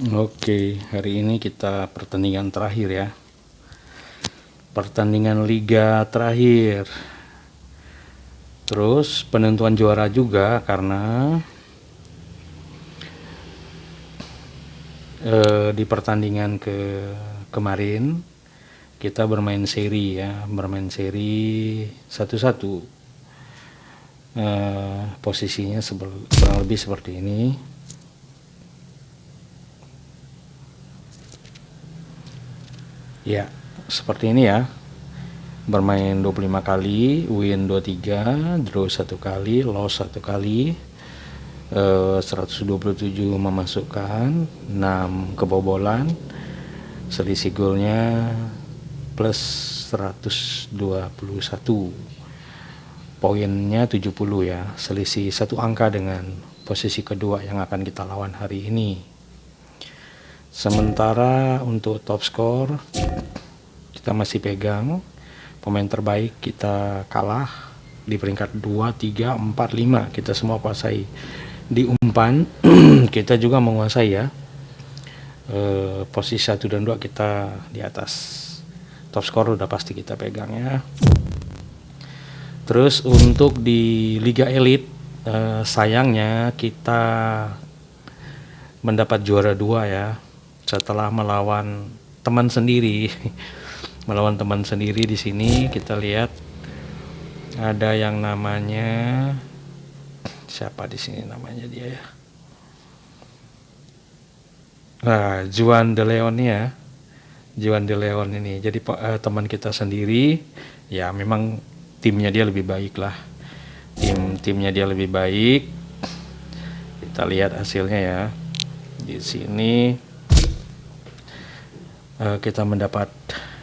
Oke, hari ini kita pertandingan terakhir ya. Pertandingan liga terakhir. Terus penentuan juara juga karena di pertandingan kemarin kita bermain seri ya, bermain seri satu-satu. Posisinya kurang lebih seperti ini. Ya, seperti ini ya. Bermain 25 kali, win 23, draw 1 kali, loss 1 kali. 127 memasukkan, 6 kebobolan. Selisih golnya plus 121. Poinnya 70 ya. Selisih satu angka dengan posisi kedua yang akan kita lawan hari ini. Sementara untuk top score kita masih pegang. Pemain terbaik kita kalah di peringkat 2, 3, 4, 5. Kita semua kuasai. Di umpan kita juga menguasai ya. Posisi 1 dan 2 kita di atas. Top score udah pasti kita pegang ya. Terus untuk di Liga Elite sayangnya kita mendapat juara 2 ya. Setelah melawan teman sendiri. Melawan teman sendiri di sini kita lihat ada yang namanya siapa di sini namanya dia ya. Nah, Juan de Leon ya. Juan de Leon ini. Jadi teman kita sendiri ya, memang timnya dia lebih baik lah. Timnya dia lebih baik. Kita lihat hasilnya ya. Di sini kita mendapat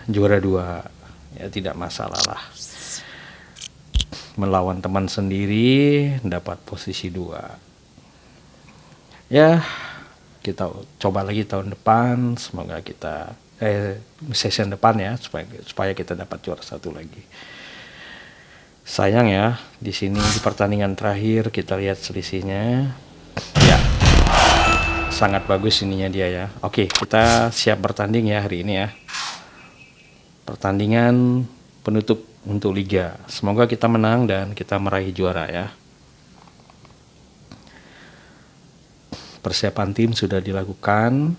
juara 2 ya, tidak masalah lah. Melawan teman sendiri dapat posisi 2 ya. Kita coba lagi tahun depan, semoga kita season depan ya, supaya kita dapat juara 1 lagi. Sayang ya, di sini di pertandingan terakhir kita lihat selisihnya ya, sangat bagus ininya dia ya. Oke, kita siap bertanding ya hari ini ya. Pertandingan penutup untuk liga. Semoga kita menang dan kita meraih juara ya. Persiapan tim sudah dilakukan.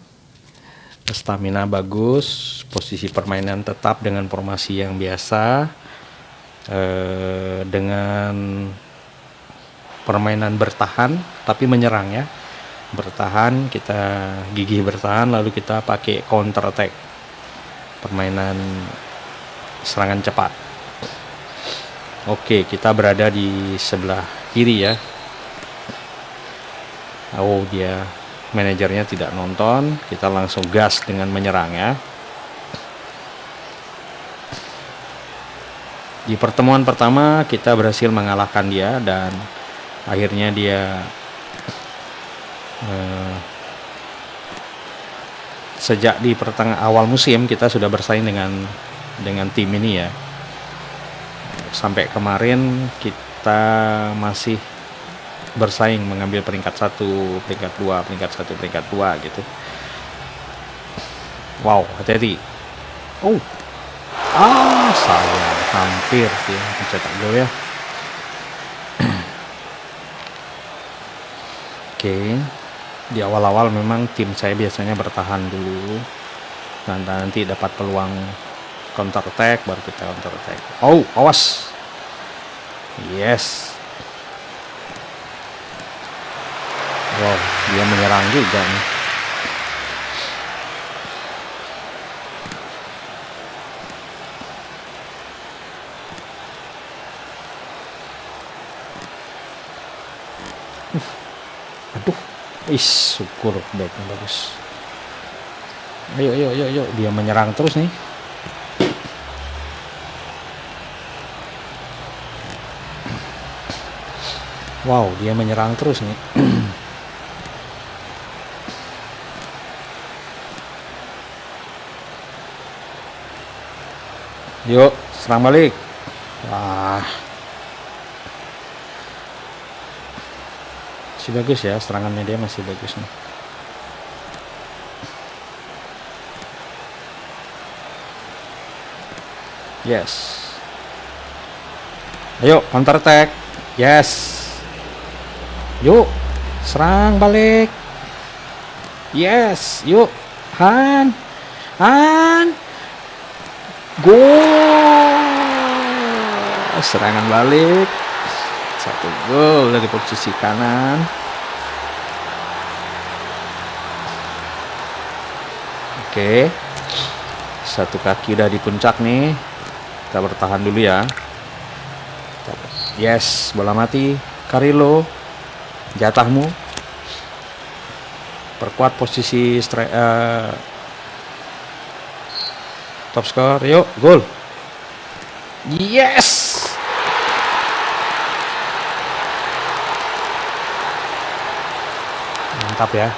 Stamina bagus, posisi permainan tetap dengan formasi yang biasa. Dengan permainan bertahan tapi menyerang ya. Bertahan, kita gigih bertahan, lalu kita pakai counter attack. Permainan serangan cepat. Oke, kita berada di sebelah kiri ya. Oh, dia manajernya tidak nonton. Kita langsung gas dengan menyerang ya. Di pertemuan pertama kita berhasil mengalahkan dia dan akhirnya dia sejak di awal musim kita sudah bersaing dengan tim ini ya. Sampai kemarin kita masih bersaing mengambil peringkat 1, peringkat 2, peringkat 1, peringkat 2 gitu. Wow, hati-hati. Oh. Sayang, hampir dia mencetak gol ya. Oke. Di awal-awal memang tim saya biasanya bertahan dulu, dan nanti dapat peluang counter attack baru kita counter attack. Oh, awas. Yes. Wow, dia menyerang juga nih. Aduh. Syukur backnya bagus. Ayo, dia menyerang terus nih. Wow, dia menyerang terus nih. Yuk, serang balik. Wah. Masih bagus ya, serangannya dia masih bagus nih. Yes. Ayo counter attack. Yes. Yuk, serang balik. Yes, yuk. Han. Gol. Serangan balik. 1 gol dari posisi kanan. Oke. 1 kaki udah di puncak nih. Kita bertahan dulu ya. Yes, bola mati. Carrillo, jatahmu. Perkuat posisi top skor. Yuk, gol. Yes. Mantap ya.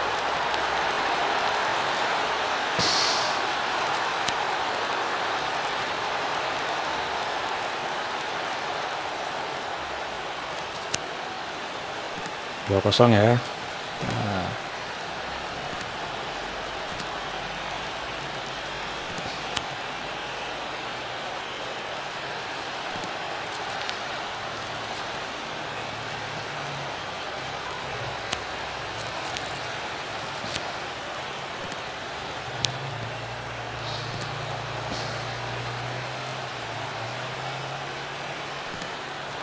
Dua kosong ya. Nah.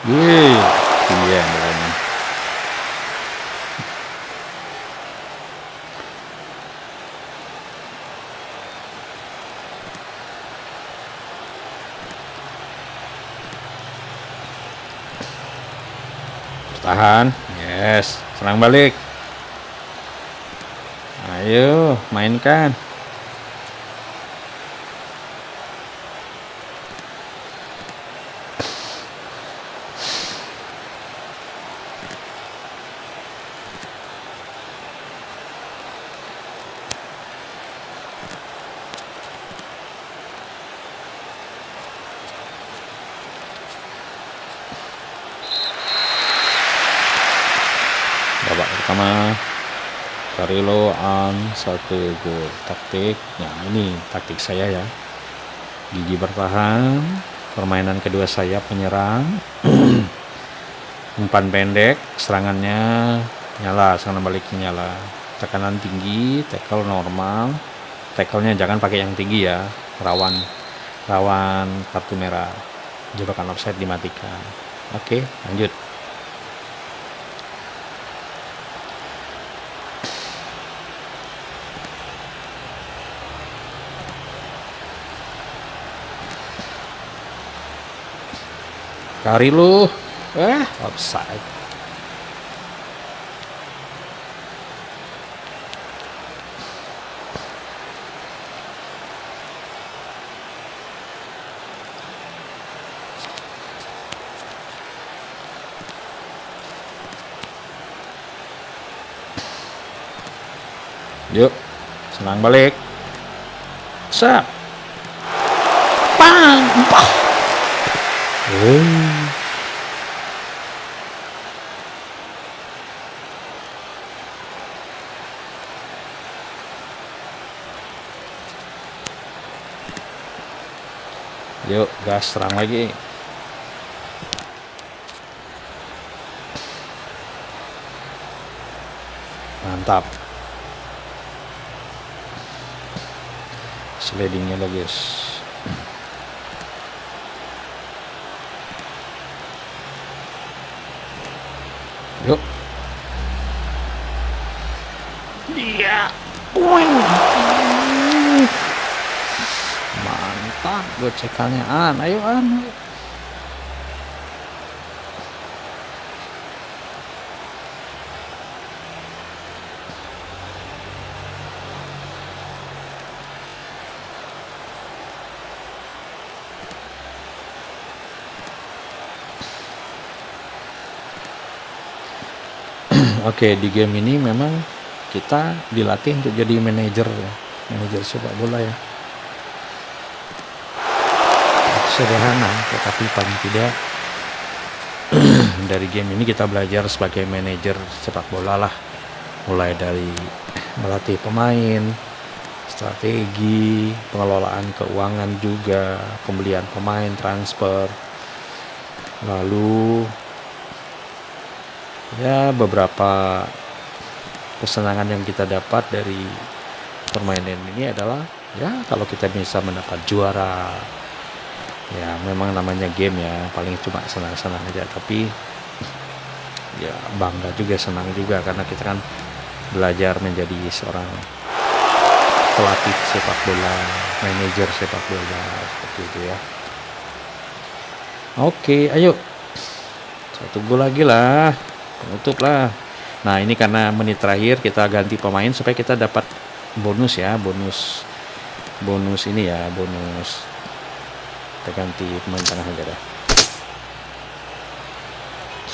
Iya bolanya. Tahan. Yes, serang balik. Ayo, mainkan. Babak pertama Carrillo on 1 gol. Taktik, ya ini taktik saya ya. Gigi bertahan, permainan kedua saya penyerang. Umpan pendek, serangannya nyala, serangan baliknya nyala. Tekanan tinggi, tackle normal. Tackle-nya jangan pakai yang tinggi ya, rawan kartu merah. Jebakan offside dimatikan. Oke, lanjut. Carrillo, offside. Yuk, senang balik. Sap. Pang. Yuk, gas serang lagi. Mantap. Slidingnya bagus. Yuk. Iya. Mantap gocekannya ayo An. Oke, di game ini memang kita dilatih untuk jadi manajer ya, manajer sepak bola ya. Sederhana, tetapi paling tidak dari game ini kita belajar sebagai manajer sepak bola lah. Mulai dari melatih pemain, strategi, pengelolaan keuangan juga, pembelian pemain, transfer, lalu ya beberapa kesenangan yang kita dapat dari permainan ini adalah ya kalau kita bisa mendapat juara, ya memang namanya game ya, paling cuma senang-senang aja, tapi ya bangga juga, senang juga karena kita kan belajar menjadi seorang pelatih sepak bola, manajer sepak bola, seperti itu ya. Oke, ayo satu gol lagi lah, penutup lah. Nah ini karena menit terakhir kita ganti pemain supaya kita dapat bonus ya, bonus ini ya, bonus. Kita ganti pemain tengah aja dah,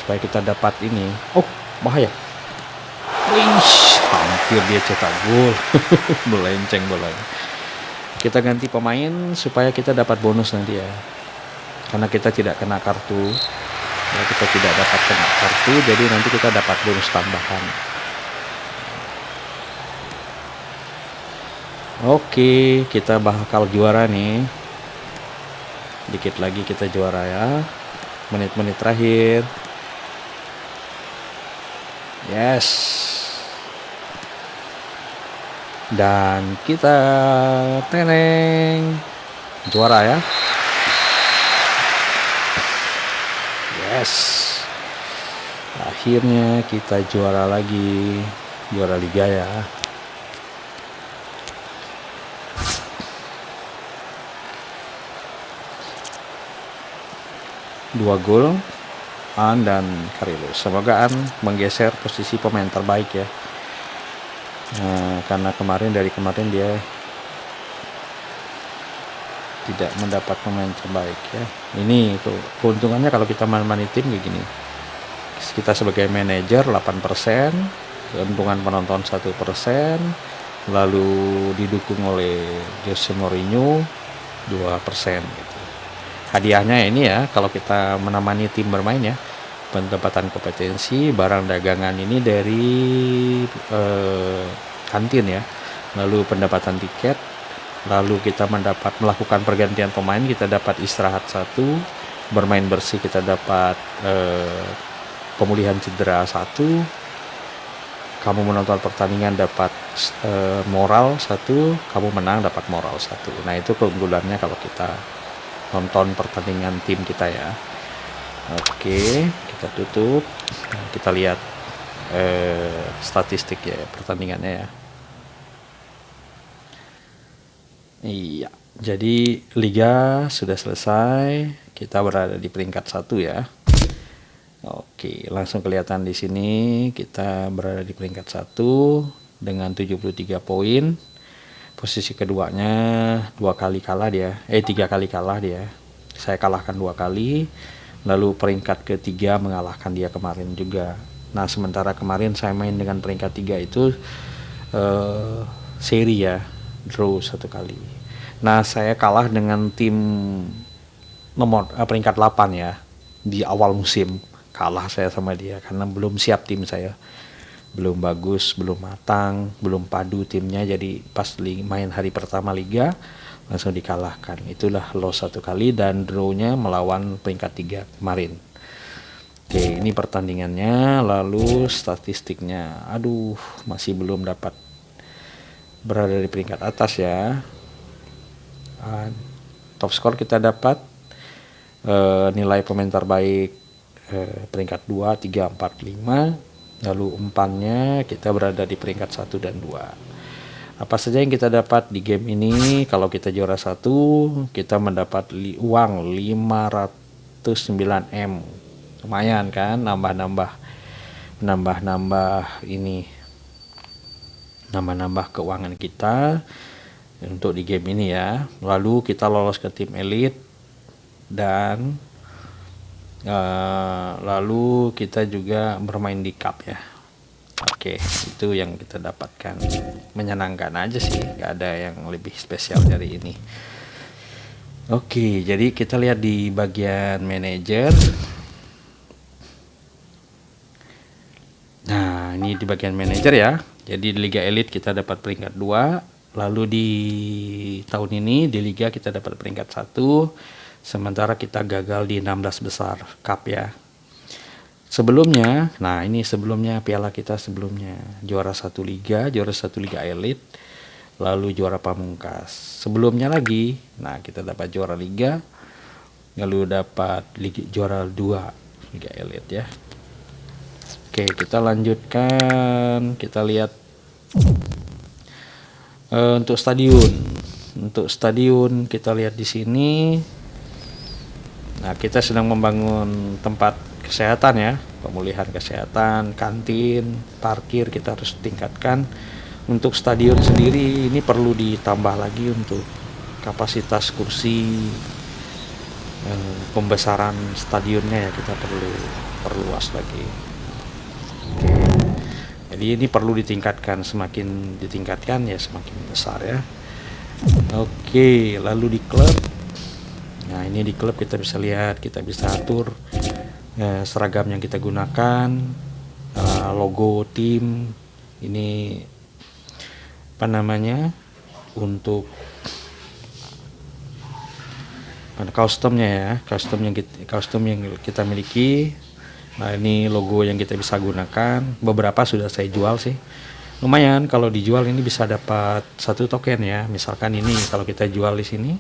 supaya kita dapat ini. Oh bahaya, wih hampir dia cetak gol. Melenceng bolanya. Kita ganti pemain supaya kita dapat bonus nanti ya, karena kita tidak kena kartu ya, kita tidak dapat kena kartu, jadi nanti kita dapat bonus tambahan. Oke, kita bakal juara nih, dikit lagi kita juara ya, menit-menit terakhir. Yes, dan kita teneng juara ya. Yes, akhirnya kita juara lagi, juara liga ya. Dua gol An dan Carrillo. Semoga An menggeser posisi pemain terbaik ya. Nah, karena dari kemarin dia tidak mendapat pemain terbaik ya. Ini tuh keuntungannya kalau kita main tim kayak gini. Kita sebagai manajer 8%, keuntungan penonton 1%, lalu didukung oleh Jose Mourinho 2% gitu. Hadiahnya ini ya, kalau kita menemani tim bermain ya, pendapatan kompetensi, barang dagangan ini dari kantin ya, lalu pendapatan tiket, lalu kita melakukan pergantian pemain, kita dapat istirahat 1, bermain bersih kita dapat pemulihan cedera 1, kamu menonton pertandingan dapat moral 1, kamu menang dapat moral 1. Nah itu keunggulannya kalau kita nonton pertandingan tim kita ya. Oke, kita tutup. Nah, kita lihat statistik ya pertandingannya ya. Iya, jadi liga sudah selesai. Kita berada di peringkat 1 ya. Oke, langsung kelihatan di sini kita berada di peringkat 1 dengan 73 poin. Posisi keduanya 3 kali kalah dia. Saya kalahkan 2 kali. Lalu peringkat ketiga mengalahkan dia kemarin juga. Nah sementara kemarin saya main dengan peringkat 3 itu seri ya, draw 1 kali. Nah saya kalah dengan tim peringkat 8 ya, di awal musim kalah saya sama dia karena belum siap tim saya, belum bagus, belum matang, belum padu timnya. Jadi pas main hari pertama liga langsung dikalahkan. Itulah loss 1 kali dan drawnya melawan peringkat 3 kemarin. Oke, ini pertandingannya, lalu statistiknya. Aduh, masih belum dapat berada di peringkat atas ya. Top skor kita dapat nilai pemain terbaik peringkat 2, 3, 4, 5. Lalu umpannya kita berada di peringkat 1 dan 2. Apa saja yang kita dapat di game ini? Kalau kita juara 1, kita mendapat uang 509M. Lumayan kan, nambah keuangan kita untuk di game ini ya. Lalu kita lolos ke tim elite dan lalu kita juga bermain di cup ya. Oke, itu yang kita dapatkan. Menyenangkan aja sih, gak ada yang lebih spesial dari ini. Oke, jadi kita lihat di bagian manajer. Nah, ini di bagian manajer ya. Jadi di Liga Elite kita dapat peringkat 2, Lalu di tahun ini di Liga kita dapat peringkat 1, sementara kita gagal di 16 besar Cup ya. Sebelumnya, nah ini sebelumnya piala kita sebelumnya juara 1 Liga Elite, lalu juara pamungkas. Sebelumnya lagi, nah kita dapat juara Liga, lalu dapat juara 2 Liga Elite ya. Oke, kita lanjutkan, kita lihat untuk stadion. Untuk stadion kita lihat di sini. Nah, kita sedang membangun tempat kesehatan ya, pemulihan kesehatan, kantin, parkir kita harus tingkatkan. Untuk stadion sendiri ini perlu ditambah lagi untuk kapasitas kursi, pembesaran stadionnya ya, kita perlu perluas lagi. Oke. Jadi ini perlu ditingkatkan, semakin ditingkatkan ya semakin besar ya. Oke, lalu di klub. Nah, ini di klub kita bisa lihat, kita bisa atur seragam yang kita gunakan, logo tim, ini apa namanya, untuk customnya ya, custom yang kita miliki. Nah, ini logo yang kita bisa gunakan. Beberapa sudah saya jual sih. Lumayan kalau dijual ini bisa dapat 1 token ya. Misalkan ini kalau kita jual di sini,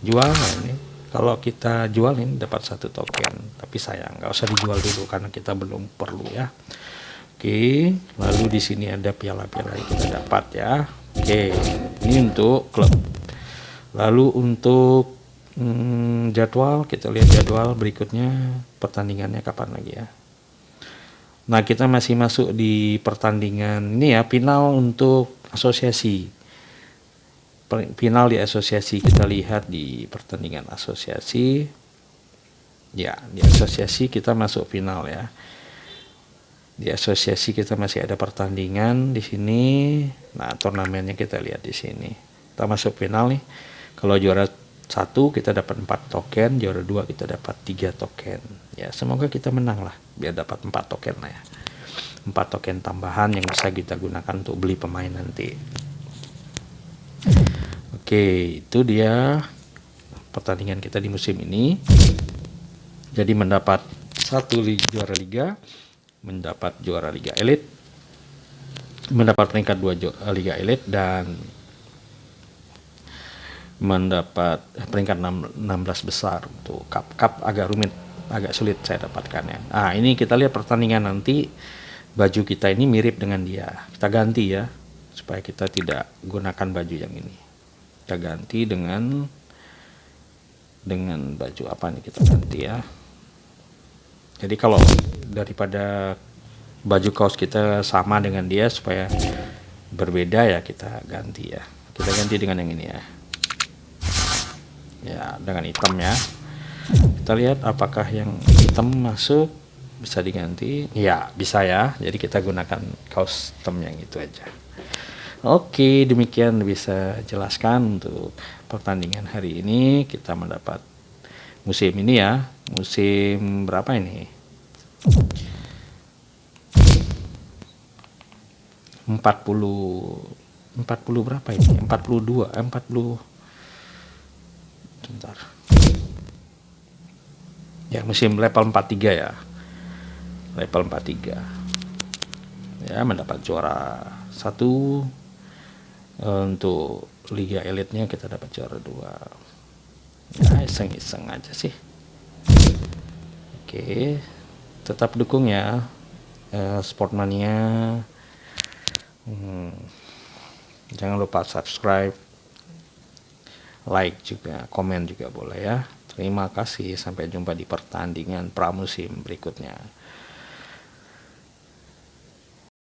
jual ini. Kalau kita jual ini dapat 1 token, tapi sayang nggak usah dijual dulu karena kita belum perlu ya. Oke, lalu di sini ada piala-piala yang kita dapat ya. Oke, ini untuk klub. Lalu untuk jadwal, kita lihat jadwal berikutnya, pertandingannya kapan lagi ya. Nah, kita masih masuk di pertandingan ini ya, final untuk asosiasi. Final di asosiasi, kita lihat di pertandingan asosiasi ya, di asosiasi kita masuk final ya. Di asosiasi kita masih ada pertandingan di sini. Nah, turnamennya kita lihat di sini, kita masuk final nih. Kalau juara 1 kita dapat 4 token, juara 2 kita dapat 3 token ya. Semoga kita menang lah biar dapat 4 token lah ya, 4 token tambahan yang bisa kita gunakan untuk beli pemain nanti. Oke, itu dia pertandingan kita di musim ini. Jadi mendapat 1 juara Liga, mendapat juara Liga Elite, mendapat peringkat 2 Liga Elite, dan mendapat peringkat 16 besar untuk cup agak rumit, agak sulit saya dapatkan ya. Nah, ini kita lihat pertandingan nanti, baju kita ini mirip dengan dia. Kita ganti ya, supaya kita tidak gunakan baju yang ini. Kita ganti dengan baju apa nih, kita ganti ya. Jadi kalau daripada baju kaos kita sama dengan dia supaya berbeda ya, kita ganti ya. Kita ganti dengan yang ini ya. Ya, dengan hitam ya. Kita lihat apakah yang hitam masuk, bisa diganti. Ya, bisa ya. Jadi kita gunakan kaos hitam yang itu aja. Oke, demikian bisa jelaskan untuk pertandingan hari ini. Kita mendapat musim ini ya. Musim berapa ini? 40 berapa ini? 42, 40. Bentar. Ya, musim level 43 ya. Level 43. Ya, mendapat juara 1. Untuk Liga Elite-nya kita dapat juara 2. Ya, iseng-iseng aja sih. Oke, tetap dukung ya Sportmania. Jangan lupa subscribe, like juga, komen juga boleh ya. Terima kasih, sampai jumpa di pertandingan pramusim berikutnya.